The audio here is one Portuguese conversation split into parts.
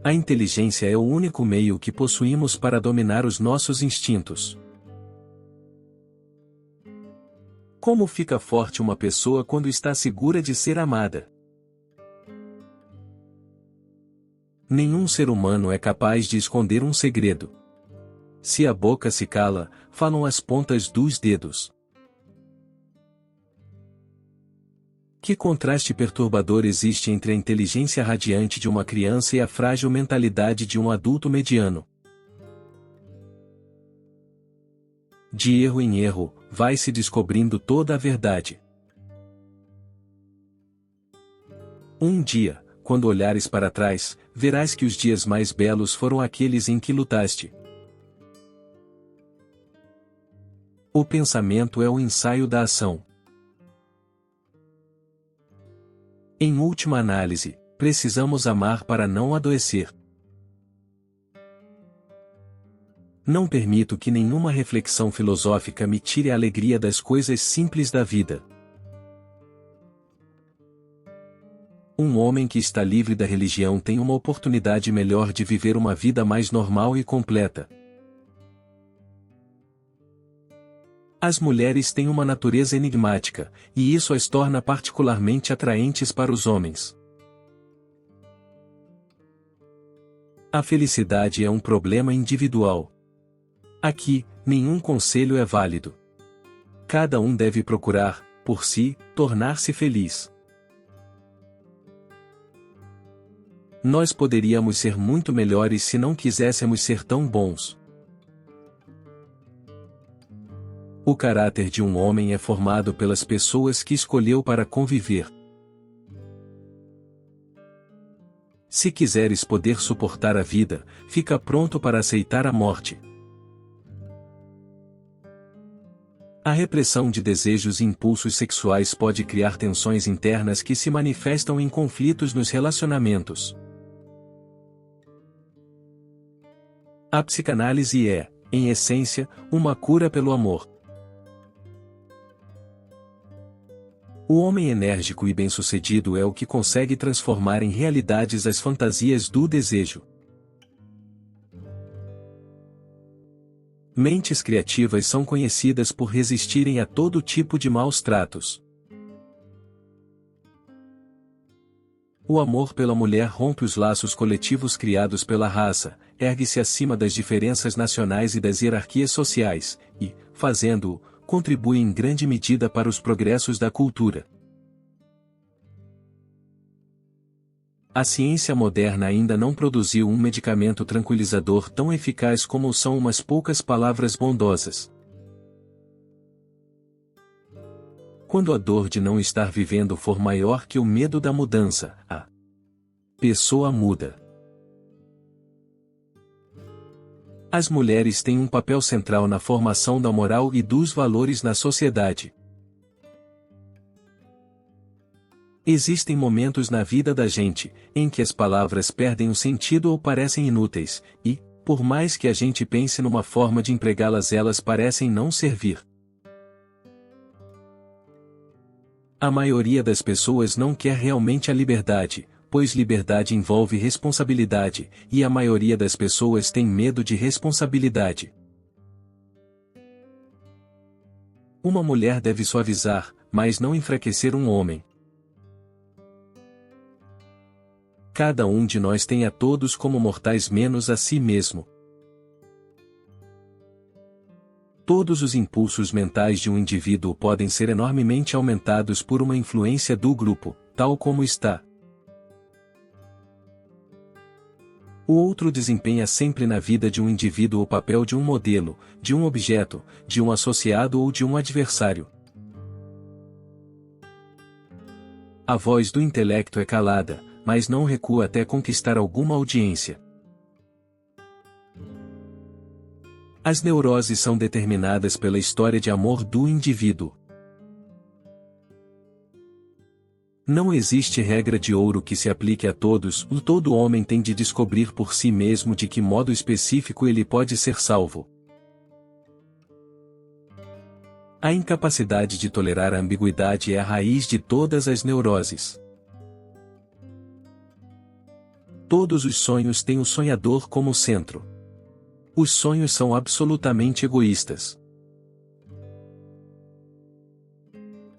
A inteligência é o único meio que possuímos para dominar os nossos instintos. Como fica forte uma pessoa quando está segura de ser amada? Nenhum ser humano é capaz de esconder um segredo. Se a boca se cala, falam as pontas dos dedos. Que contraste perturbador existe entre a inteligência radiante de uma criança e a frágil mentalidade de um adulto mediano. De erro em erro, vai se descobrindo toda a verdade. Um dia, quando olhares para trás, verás que os dias mais belos foram aqueles em que lutaste. O pensamento é o ensaio da ação. Em última análise, precisamos amar para não adoecer. Não permito que nenhuma reflexão filosófica me tire a alegria das coisas simples da vida. Um homem que está livre da religião tem uma oportunidade melhor de viver uma vida mais normal e completa. As mulheres têm uma natureza enigmática, e isso as torna particularmente atraentes para os homens. A felicidade é um problema individual. Aqui, nenhum conselho é válido. Cada um deve procurar, por si, tornar-se feliz. Nós poderíamos ser muito melhores se não quiséssemos ser tão bons. O caráter de um homem é formado pelas pessoas que escolheu para conviver. Se quiseres poder suportar a vida, fica pronto para aceitar a morte. A repressão de desejos e impulsos sexuais pode criar tensões internas que se manifestam em conflitos nos relacionamentos. A psicanálise é, em essência, uma cura pelo amor. O homem enérgico e bem-sucedido é o que consegue transformar em realidades as fantasias do desejo. Mentes criativas são conhecidas por resistirem a todo tipo de maus tratos. O amor pela mulher rompe os laços coletivos criados pela raça, ergue-se acima das diferenças nacionais e das hierarquias sociais, e, fazendo-o, contribui em grande medida para os progressos da cultura. A ciência moderna ainda não produziu um medicamento tranquilizador tão eficaz como são umas poucas palavras bondosas. Quando a dor de não estar vivendo for maior que o medo da mudança, a pessoa muda. As mulheres têm um papel central na formação da moral e dos valores na sociedade. Existem momentos na vida da gente, em que as palavras perdem o sentido ou parecem inúteis, e, por mais que a gente pense numa forma de empregá-las, elas parecem não servir. A maioria das pessoas não quer realmente a liberdade, pois liberdade envolve responsabilidade, e a maioria das pessoas tem medo de responsabilidade. Uma mulher deve suavizar, mas não enfraquecer um homem. Cada um de nós tem a todos como mortais menos a si mesmo. Todos os impulsos mentais de um indivíduo podem ser enormemente aumentados por uma influência do grupo, tal como está. O outro desempenha sempre na vida de um indivíduo o papel de um modelo, de um objeto, de um associado ou de um adversário. A voz do intelecto é calada, mas não recua até conquistar alguma audiência. As neuroses são determinadas pela história de amor do indivíduo. Não existe regra de ouro que se aplique a todos, todo homem tem de descobrir por si mesmo de que modo específico ele pode ser salvo. A incapacidade de tolerar a ambiguidade é a raiz de todas as neuroses. Todos os sonhos têm o sonhador como centro. Os sonhos são absolutamente egoístas.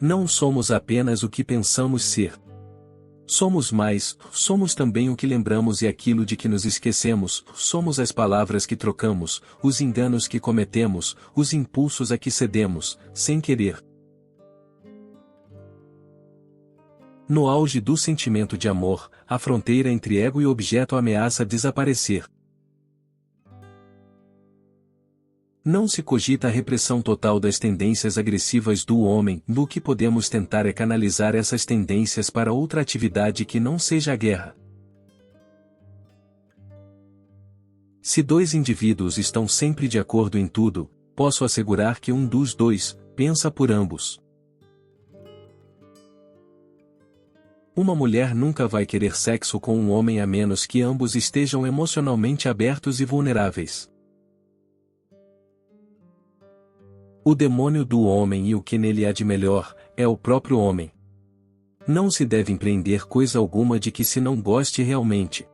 Não somos apenas o que pensamos ser. Somos mais, somos também o que lembramos e aquilo de que nos esquecemos, somos as palavras que trocamos, os enganos que cometemos, os impulsos a que cedemos, sem querer. No auge do sentimento de amor, a fronteira entre ego e objeto ameaça desaparecer. Não se cogita a repressão total das tendências agressivas do homem, no que podemos tentar é canalizar essas tendências para outra atividade que não seja a guerra. Se dois indivíduos estão sempre de acordo em tudo, posso assegurar que um dos dois pensa por ambos. Uma mulher nunca vai querer sexo com um homem a menos que ambos estejam emocionalmente abertos e vulneráveis. O demônio do homem e o que nele há de melhor, é o próprio homem. Não se deve empreender coisa alguma de que se não goste realmente.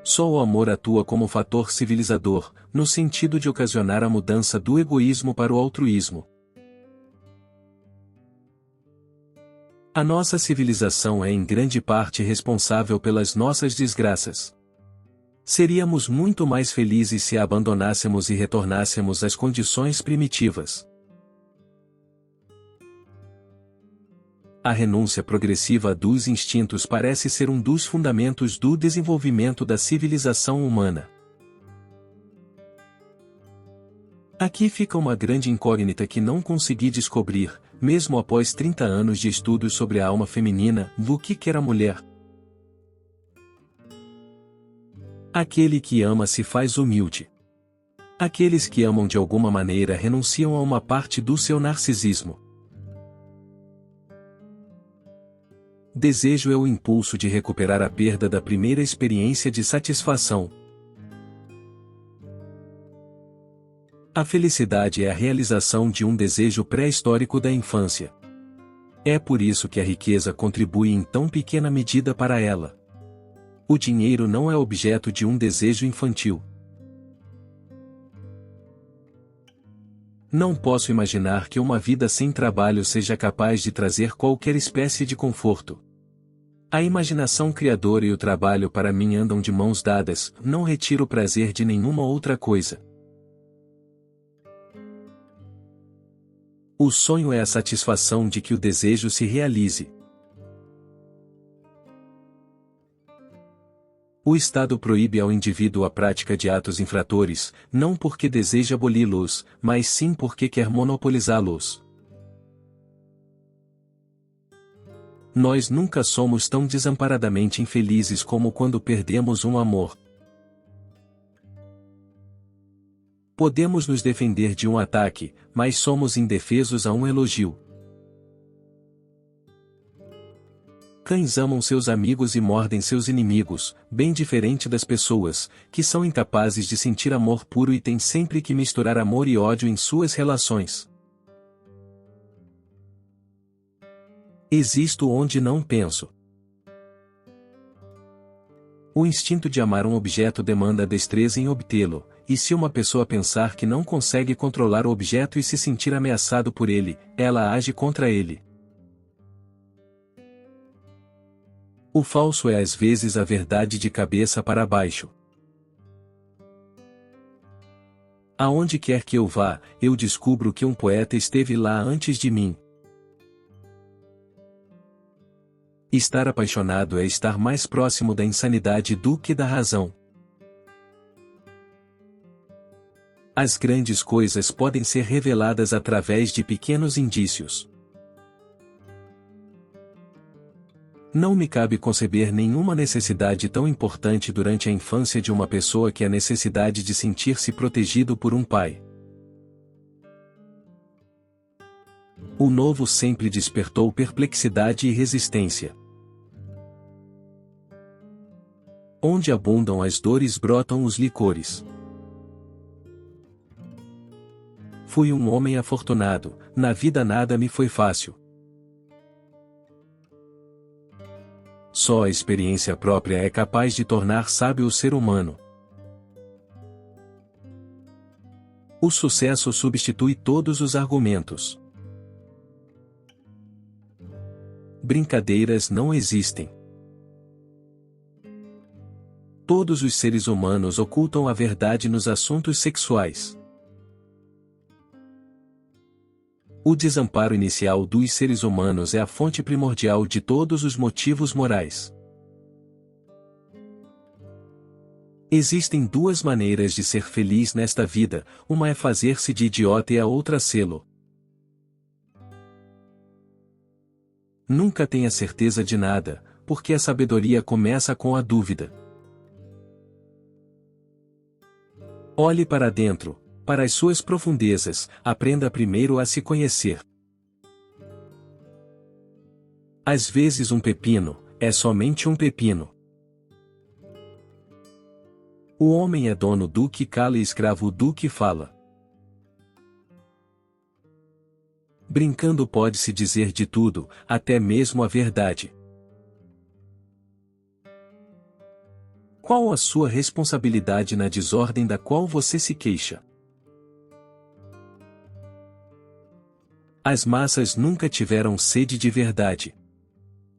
Só o amor atua como fator civilizador, no sentido de ocasionar a mudança do egoísmo para o altruísmo. A nossa civilização é em grande parte responsável pelas nossas desgraças. Seríamos muito mais felizes se a abandonássemos e retornássemos às condições primitivas. A renúncia progressiva dos instintos parece ser um dos fundamentos do desenvolvimento da civilização humana. Aqui fica uma grande incógnita que não consegui descobrir, mesmo após 30 anos de estudos sobre a alma feminina, do que quer a mulher. Aquele que ama se faz humilde. Aqueles que amam de alguma maneira renunciam a uma parte do seu narcisismo. Desejo é o impulso de recuperar a perda da primeira experiência de satisfação. A felicidade é a realização de um desejo pré-histórico da infância. É por isso que a riqueza contribui em tão pequena medida para ela. O dinheiro não é objeto de um desejo infantil. Não posso imaginar que uma vida sem trabalho seja capaz de trazer qualquer espécie de conforto. A imaginação criadora e o trabalho para mim andam de mãos dadas, não retiro o prazer de nenhuma outra coisa. O sonho é a satisfação de que o desejo se realize. O Estado proíbe ao indivíduo a prática de atos infratores, não porque deseja aboli-los, mas sim porque quer monopolizá-los. Nós nunca somos tão desamparadamente infelizes como quando perdemos um amor. Podemos nos defender de um ataque, mas somos indefesos a um elogio. Cães amam seus amigos e mordem seus inimigos, bem diferente das pessoas, que são incapazes de sentir amor puro e têm sempre que misturar amor e ódio em suas relações. Existo onde não penso. O instinto de amar um objeto demanda destreza em obtê-lo, e se uma pessoa pensar que não consegue controlar o objeto e se sentir ameaçado por ele, ela age contra ele. O falso é às vezes a verdade de cabeça para baixo. Aonde quer que eu vá, eu descubro que um poeta esteve lá antes de mim. Estar apaixonado é estar mais próximo da insanidade do que da razão. As grandes coisas podem ser reveladas através de pequenos indícios. Não me cabe conceber nenhuma necessidade tão importante durante a infância de uma pessoa que a necessidade de sentir-se protegido por um pai. O novo sempre despertou perplexidade e resistência. Onde abundam as dores brotam os licores. Fui um homem afortunado, na vida nada me foi fácil. Só a experiência própria é capaz de tornar sábio o ser humano. O sucesso substitui todos os argumentos. Brincadeiras não existem. Todos os seres humanos ocultam a verdade nos assuntos sexuais. O desamparo inicial dos seres humanos é a fonte primordial de todos os motivos morais. Existem duas maneiras de ser feliz nesta vida, uma é fazer-se de idiota e a outra sê-lo. Nunca tenha certeza de nada, porque a sabedoria começa com a dúvida. Olhe para dentro, para as suas profundezas, aprenda primeiro a se conhecer. Às vezes um pepino, é somente um pepino. O homem é dono do que cala e escravo do que fala. Brincando pode-se dizer de tudo, até mesmo a verdade. Qual a sua responsabilidade na desordem da qual você se queixa? As massas nunca tiveram sede de verdade.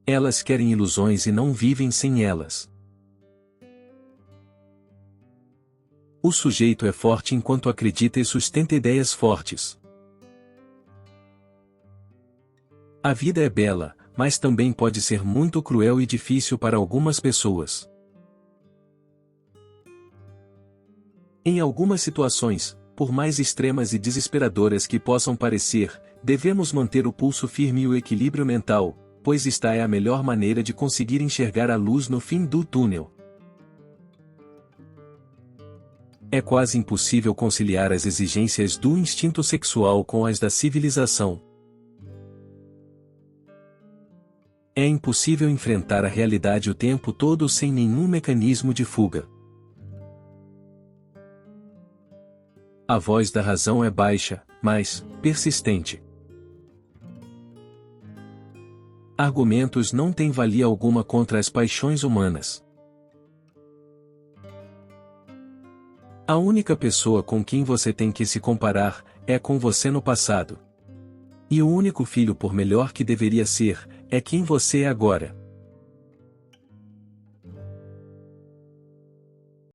Elas querem ilusões e não vivem sem elas. O sujeito é forte enquanto acredita e sustenta ideias fortes. A vida é bela, mas também pode ser muito cruel e difícil para algumas pessoas. Em algumas situações, por mais extremas e desesperadoras que possam parecer, devemos manter o pulso firme e o equilíbrio mental, pois esta é a melhor maneira de conseguir enxergar a luz no fim do túnel. É quase impossível conciliar as exigências do instinto sexual com as da civilização. É impossível enfrentar a realidade o tempo todo sem nenhum mecanismo de fuga. A voz da razão é baixa, mas persistente. Argumentos não têm valia alguma contra as paixões humanas. A única pessoa com quem você tem que se comparar é com você no passado. E o único filho, por melhor que deveria ser, é quem você é agora.